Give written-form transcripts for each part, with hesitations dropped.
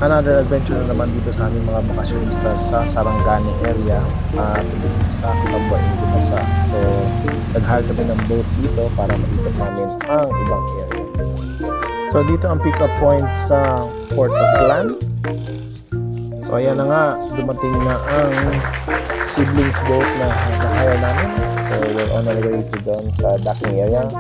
Another adventure na naman dito sa aming mga bakasyonista sa Sarangani area at sa Kasambuan, Gumasa. So, nag-hire kami ng boat dito para maikot namin ang ibang area. So, dito ang pick-up point sa Port of Land. So, ayan na nga, dumating na ang Siblings boat na na-hire namin. So, we're on our way to doon sa docking area.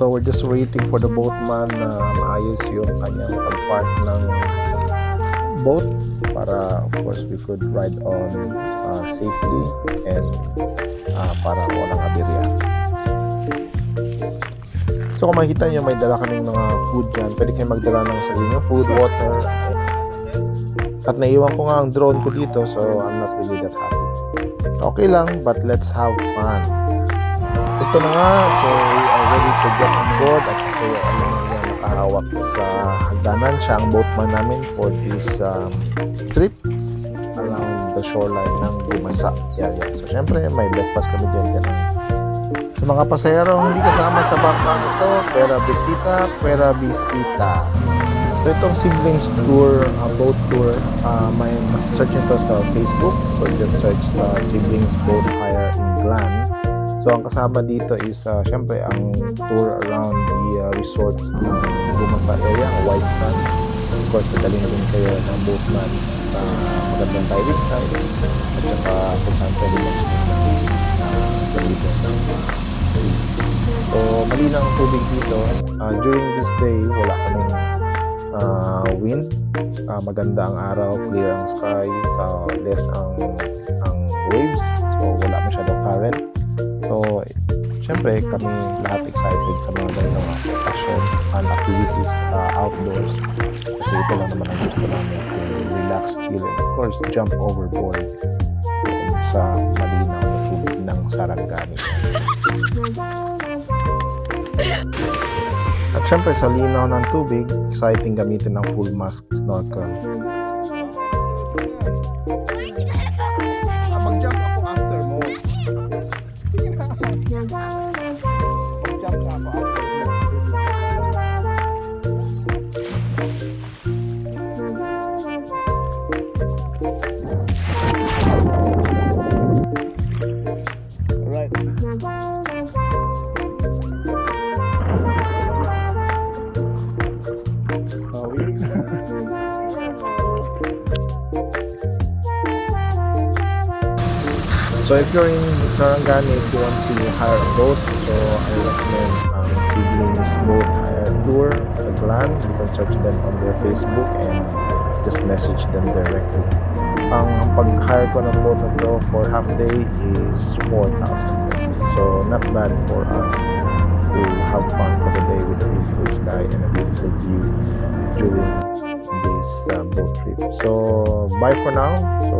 So we're just waiting for the boatman na maayos yung kanyang pag-park ng boat para of course we could ride on safely and para walang aberya. So kung makikita nyo, may dala kaming mga food dyan. Pwede kayo magdala ng sarili nyo, food, water. At naiwan ko nga ang drone ko dito, so I'm not really that happy. Okay lang, but let's have fun. Ito na nga, so we are ready to get on board at ito yung nakahawak sa hagdanan. Siya ang boatman namin for this trip around the shoreline ng Gumasa area. So syempre may breakfast kami dyan. Sa mga pasahero hindi kasama sa background ito, pera bisita. So itong Siblings tour, boat tour, may search nito sa Facebook. So just search sa Siblings boat hire in Glan. So ang kasama dito is syempre ang tour around the resorts ng Gumasa area, White Sand. Of course, nagaling din kayo ng boatman sa magandang diving site at saka kung saan pwede mag-swim sa libong ng sea. So malinaw ang tubig dito. During this day, wala kaming wind. Maganda ang araw, clear ang sky, less ang waves. So wala masyadong current. So, syempre kami lahat excited sa mga ganong passion and activities outdoors kasi ito lang naman ang gusto namin to relax, chill, and of course, jump overboard sa malinaw na tubig ng Sarangani. At syempre sa linaw ng tubig, exciting gamitin ng full mask snorkel. Mag-jump ako after mo. So if you're in Sarangani, if you want to hire a boat, so I recommend Siblings boat hire tour sa Glan. You can search them on their Facebook and just message them directly. Ang pag-hire ko ng boat na to for half day is 4,000 pesos. So not bad for us to have fun for the day with a beautiful sky and a beautiful view during this boat trip. So bye for now. So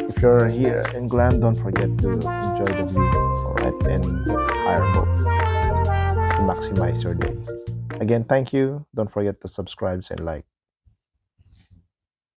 if you're here in Glan, don't forget to enjoy the view, alright, and hire a boat to maximize your day. Again, thank you. Don't forget to subscribe and like.